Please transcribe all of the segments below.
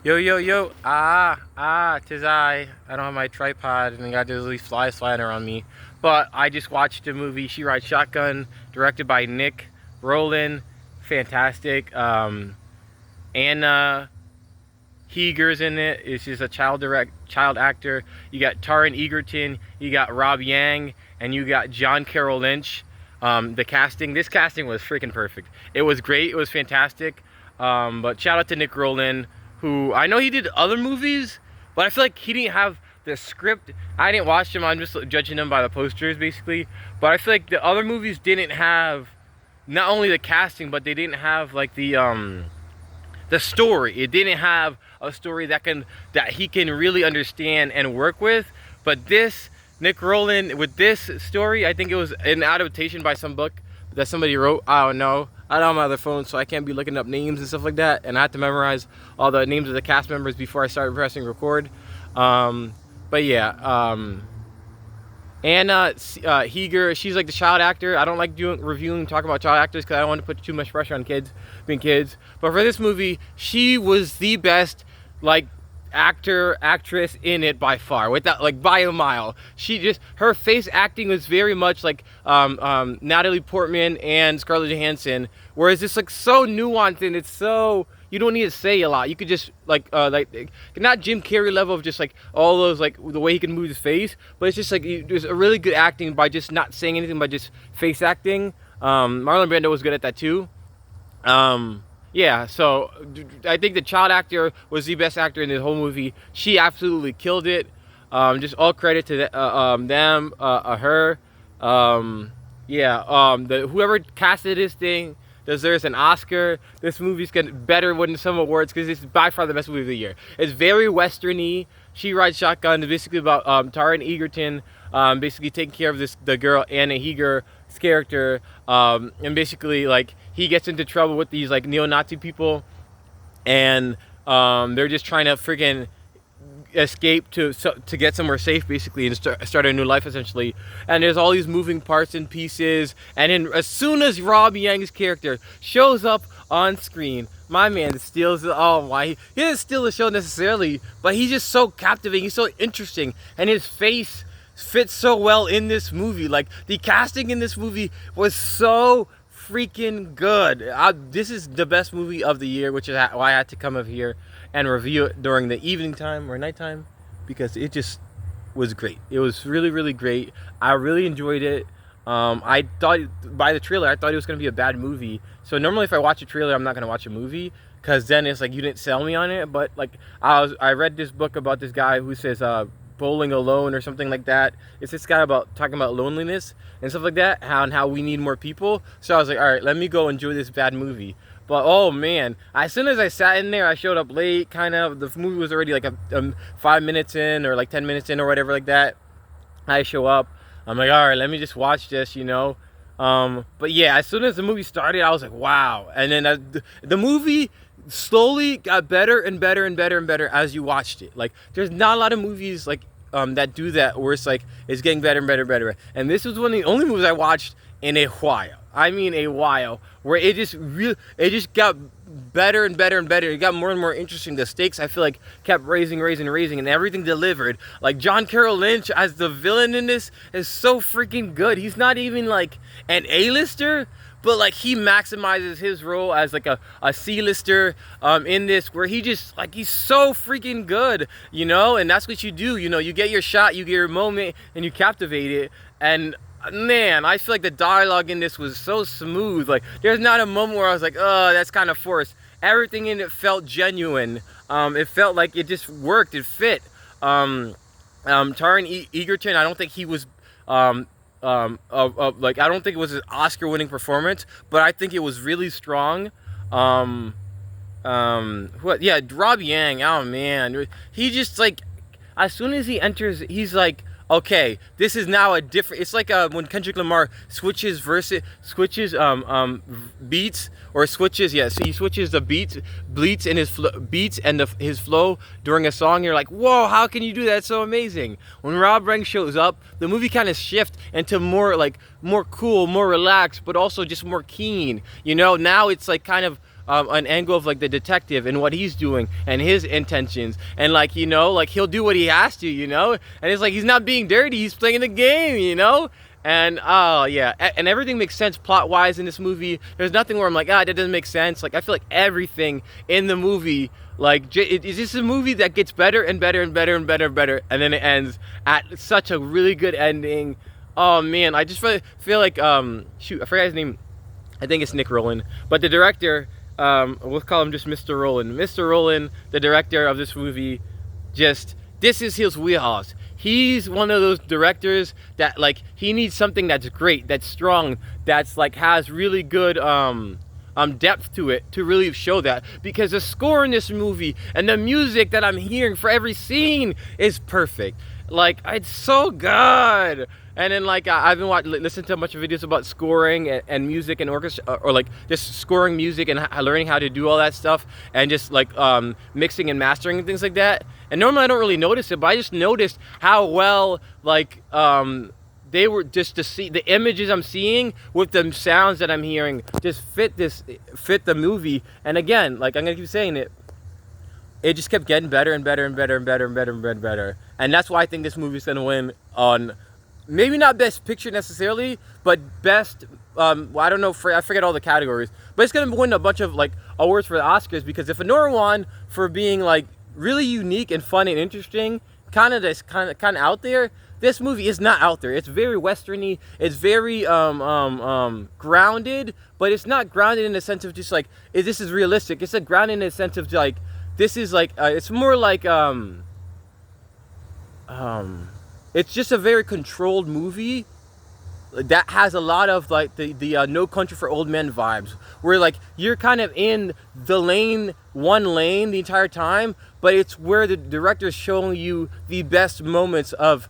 Yo, yo, yo, tis I don't have my tripod and I got these flies flying around me. But I just watched the movie She Rides Shotgun, directed by Nick Rowland. Fantastic. Anna Heger's in it. She's a child actor. You got Taron Egerton, you got Rob Yang, and you got John Carroll Lynch. This casting was freaking perfect. It was great. It was fantastic. But shout out to Nick Rowland, who I know he did other movies, but I feel like he didn't have the script. I didn't watch him. I'm just judging him by the posters, basically. But I feel like the other movies didn't have not only the casting, but they didn't have like the story. It didn't have a story that he can really understand and work with. But this Nick Rowland with this story, I think it was an adaptation by some book that somebody wrote. I don't know. I don't have my other phone, so I can't be looking up names and stuff like that. And I had to memorize all the names of the cast members before I started pressing record. But yeah, Anna Heger, she's like the child actor. I don't like talking about child actors because I don't want to put too much pressure on kids being kids. But for this movie, she was the best like actress in it by far, without like by a mile. Her face acting was very much like Natalie Portman and Scarlett Johansson, whereas it's like so nuanced and it's so, you don't need to say a lot. You could just like not Jim Carrey level of just like all those like the way he can move his face, but it's just like there's a really good acting by just not saying anything, by just face acting. Marlon Brando was good at that too. Yeah, so I think the child actor was the best actor in the whole movie. She absolutely killed it. Just all credit to her. Whoever casted this thing deserves an Oscar. This movie's getting better winning some awards because it's by far the best movie of the year. It's very westerny. She Rides Shotgun is basically about Taron Egerton basically taking care of the girl Anna Heger's character, and basically like he gets into trouble with these like neo-Nazi people, and they're just trying to freaking escape to get somewhere safe basically and start a new life essentially. And there's all these moving parts and pieces, and then as soon as Rob Yang's character shows up on screen, my man steals it. Oh my, he didn't steal the show necessarily, but he's just so captivating, he's so interesting, and his face fits so well in this movie. Like the casting in this movie was so freaking good. This is the best movie of the year, which is why I had to come up here and review it during the evening time or nighttime, because it just was great. It was really, really great. I really enjoyed it. I thought by the trailer, I thought it was going to be a bad movie. So normally if I watch a trailer, I'm not going to watch a movie, because then it's like you didn't sell me on it. But like I read this book about this guy who says Bowling Alone or something like that. It's this guy talking about loneliness and stuff like that, and how we need more people. So I was like, all right, let me go enjoy this bad movie. But oh man, as soon as I sat in there, I showed up late, kind of. The movie was already like 5 minutes in or like 10 minutes in or whatever like that. I show up, I'm like, all right, let me just watch this, you know. But yeah, as soon as the movie started, I was like, wow. And then the movie slowly got better and better and better and better as you watched it. Like there's not a lot of movies like that do that, where it's like it's getting better and better and better. And this was one of the only movies I watched in a while. I mean a while, where it just got better and better and better. It got more and more interesting. The stakes, I feel like, kept raising, and everything delivered. Like John Carroll Lynch as the villain in this is so freaking good. He's not even like an A-lister, but like he maximizes his role as like a C-lister in this, where he just like, he's so freaking good, you know. And that's what you do, you know. You get your shot, you get your moment, and you captivate it. And man, I feel like the dialogue in this was so smooth. Like there's not a moment where I was like, oh, that's kind of forced. Everything in it felt genuine. It felt like it just worked, it fit. Taron Egerton, I don't think he was like, I don't think it was an Oscar-winning performance, but I think it was really strong. Rob Yang, oh man, he just like, as soon as he enters, he's like, okay, this is now a different. It's like when Kendrick Lamar switches beats, or switches. Yes, he switches the beats and his flow during a song. You're like, whoa, how can you do that? It's so amazing. When Rob Rang shows up, the movie kind of shifts into more cool, more relaxed, but also just more keen. You know, now it's like kind of an angle of like the detective and what he's doing and his intentions, and like, you know, like he'll do what he has to, you know, and it's like he's not being dirty, he's playing the game, you know. And oh yeah, and everything makes sense plot wise in this movie. There's nothing where I'm like, that doesn't make sense. Like I feel like everything in the movie, like it's just a movie that gets better and better and better and better and better, and then it ends at such a really good ending. Oh man, I just feel like shoot, I forgot his name. I think it's Nick Rowland, but the director, we'll call him just Mr. Rowland. Mr. Rowland, the director of this movie, just, this is his wheelhouse. He's one of those directors that like, he needs something that's great, that's strong, that's like has really good depth to it to really show that, because the score in this movie and the music that I'm hearing for every scene is perfect. Like it's so good. And then like I've been listening to a bunch of videos about scoring and music and orchestra, or like just scoring music and learning how to do all that stuff, and just like mixing and mastering and things like that. And normally I don't really notice it, but I just noticed how well like they were, just to see the images I'm seeing with the sounds that I'm hearing just fit the movie. And again, like I'm gonna keep saying it, it just kept getting better and better and better and better and better and better and better. And that's why I think this movie's gonna win on, maybe not best picture necessarily, but best, well, I don't know, I forget all the categories, but it's gonna win a bunch of like awards for the Oscars, because if Anora won for being like really unique and fun and interesting, kind of out there, this movie is not out there. It's very westerny, it's very grounded, but it's not grounded in the sense of just like, this is realistic. It's like grounded in the sense of like, this is like, it's more like it's just a very controlled movie that has a lot of like the No Country for Old Men vibes, where like you're kind of in the one lane the entire time, but it's where the director is showing you the best moments of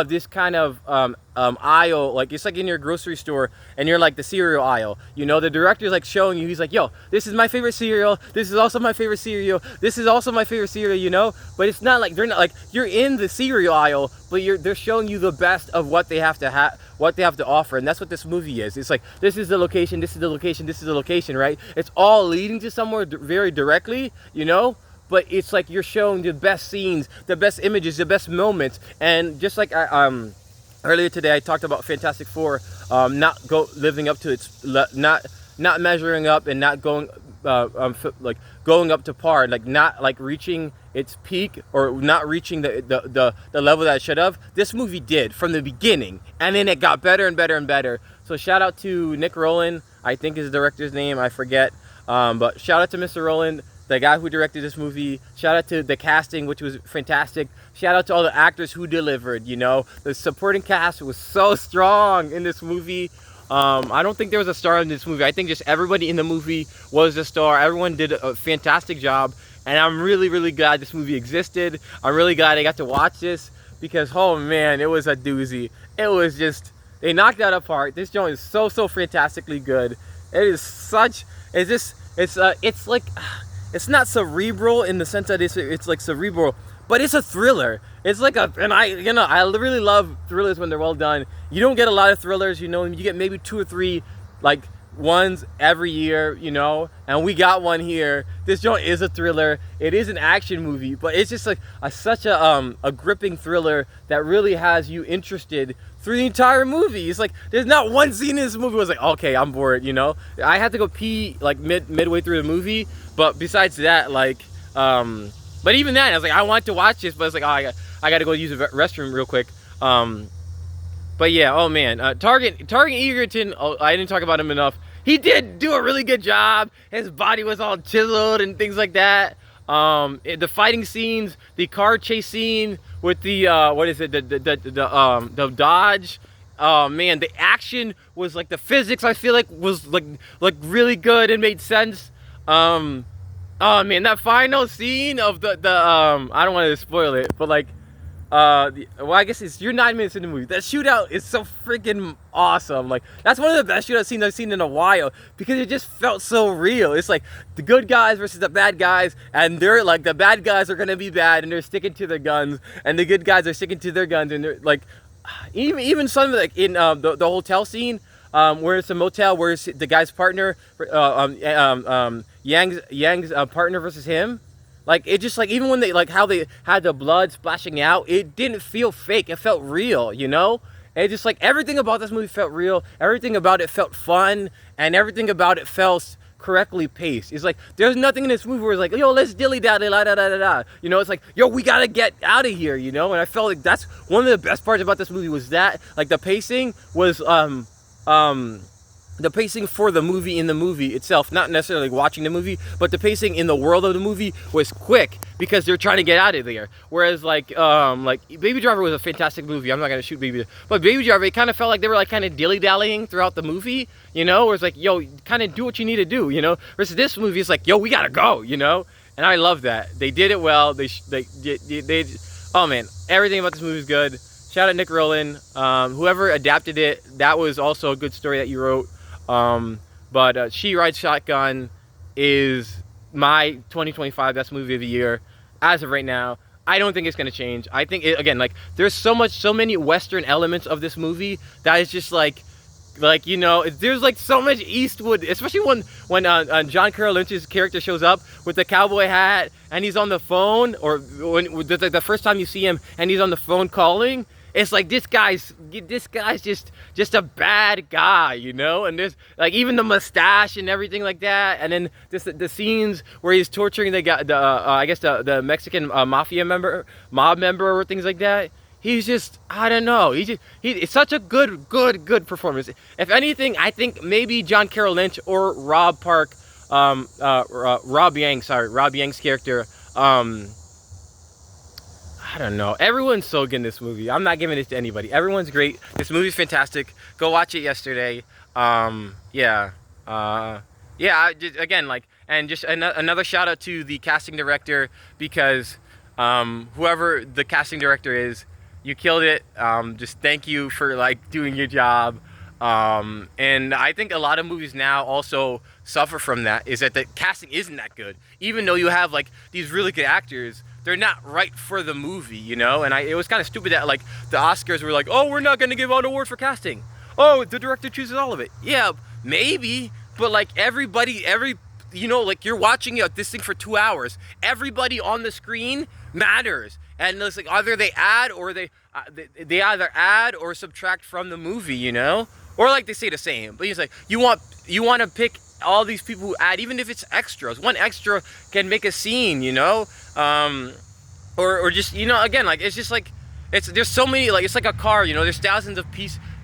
this kind of aisle. Like it's like in your grocery store and you're like the cereal aisle, you know, the director's like showing you, he's like, yo, this is my favorite cereal, this is also my favorite cereal, this is also my favorite cereal, you know. But it's not like, they're not like, you're in the cereal aisle, but they're showing you the best of what they have to offer. And that's what this movie is. It's like, this is the location, this is the location, this is the location, right? It's all leading to somewhere very directly, you know. But it's like you're showing the best scenes, the best images, the best moments. And just like earlier today, I talked about Fantastic Four living up to its, not measuring up and not going like going up to par, like not like reaching its peak, or not reaching the level that it should have. This movie did from the beginning, and then it got better and better and better. So shout out to Nick Rowland, I think is the director's name, I forget, but shout out to Mr. Rowland, the guy who directed this movie. Shout out to the casting, which was fantastic. Shout out to all the actors who delivered, you know. The supporting cast was so strong in this movie. I don't think there was a star in this movie. I think just everybody in the movie was a star. Everyone did a fantastic job. And I'm really, really glad this movie existed. I'm really glad I got to watch this, because, oh man, it was a doozy. It was just, they knocked that apart. This joint is so fantastically good. It is such, it's like, it's not cerebral in the sense that it's like cerebral, but it's a thriller. It's like and I really love thrillers when they're well done. You don't get a lot of thrillers, you know, you get maybe 2 or 3 like ones every year, you know, and we got one here. This joint is a thriller. It is an action movie, but it's just like such a gripping thriller that really has you interested through the entire movie. It's like there's not one scene in this movie where I was like, okay, I'm bored, you know. I had to go pee like midway through the movie, but besides that, like but even then I was like, I want to watch this, but it's like, oh, I got to go use the restroom real quick. But yeah, oh man, Taron Egerton, I didn't talk about him enough. He did do a really good job. His body was all chiseled and things like that. The fighting scenes, the car chase scene with the the Dodge. Oh man, the action was like, the physics I feel like was like really good and made sense. Oh man, that final scene of the I don't want to spoil it, but like well, I guess you're 9 minutes in the movie. That shootout is so freaking awesome. Like, that's one of the best shootout scenes I've seen in a while, because it just felt so real. It's like the good guys versus the bad guys, and they're like, the bad guys are gonna be bad and they're sticking to their guns, and the good guys are sticking to their guns, and they're like, even some like in the hotel scene, where it's a motel, where it's the guy's partner, Yang's partner versus him. Like it just like even when they like how they had the blood splashing out, it didn't feel fake. It felt real, you know. It just like everything about this movie felt real. Everything about it felt fun, and everything about it felt correctly paced. It's like there's nothing in this movie where it's like, yo, let's dilly dally da da da da da. You know, it's like, yo, we gotta get out of here. You know, and I felt like that's one of the best parts about this movie was that like the pacing was the pacing for the movie in the movie itself, not necessarily watching the movie, but the pacing in the world of the movie was quick because they're trying to get out of there. Whereas like Baby Driver was a fantastic movie. I'm not gonna shoot but Baby Driver, it kind of felt like they were like kind of dilly dallying throughout the movie, you know, where it's like, yo, kind of do what you need to do, you know. Versus this movie, it's like, yo, we gotta go, you know. And I love that they did it well. They oh man, everything about this movie is good. Shout out Nick Rowland, whoever adapted it. That was also a good story that you wrote. But She Rides Shotgun is my 2025 best movie of the year as of right now. I don't think it's going to change. I think it, again, like there's so many Western elements of this movie that is just like you know, there's like so much Eastwood, especially when John Carroll Lynch's character shows up with the cowboy hat and he's on the phone, or when the first time you see him and he's on the phone calling. It's like this guy's just a bad guy, you know. And there's like even the mustache and everything like that. And then the scenes where he's torturing the guy, I guess the Mexican mob member or things like that. He's just, I don't know. It's such a good performance. If anything, I think maybe John Carroll Lynch or Rob Yang's character. I don't know. Everyone's so good in this movie. I'm not giving this to anybody. Everyone's great. This movie's fantastic. Go watch it yesterday. Yeah. Again, like, and just another shout out to the casting director, because whoever the casting director is, you killed it. Just thank you for like doing your job. And I think a lot of movies now also suffer from that, is that the casting isn't that good. Even though you have like these really good actors, they're not right for the movie, you know. And it was kind of stupid that like the Oscars were like, oh, we're not going to give out an award for casting. Oh, the director chooses all of it. Yeah, maybe, but like you know, like you're watching this thing for 2 hours. Everybody on the screen matters, and it's like either they add or they either add or subtract from the movie, you know, or like they say the same. But he's like, you want to pick all these people who add, even if it's extras. One extra can make a scene, you know, or just, you know, again, like it's just like there's so many, like it's like a car, you know, there's thousands of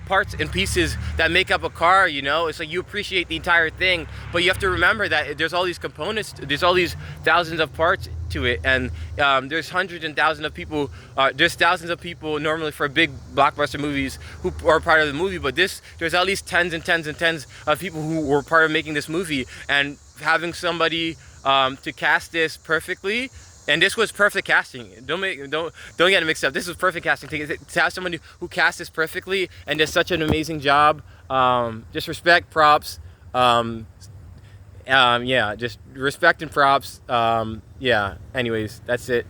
parts and pieces that make up a car, you know. It's like you appreciate the entire thing, but you have to remember that there's all these components, there's all these thousands of parts to it, and there's hundreds and thousands of people, there's thousands of people normally for big blockbuster movies who are part of the movie, but there's at least tens and tens and tens of people who were part of making this movie, and having somebody to cast this perfectly. And this was perfect casting. Don't get it mixed up. This was perfect casting. To have somebody who cast this perfectly and does such an amazing job. Just respect, props. Yeah, just respect and props. Yeah. Anyways, that's it.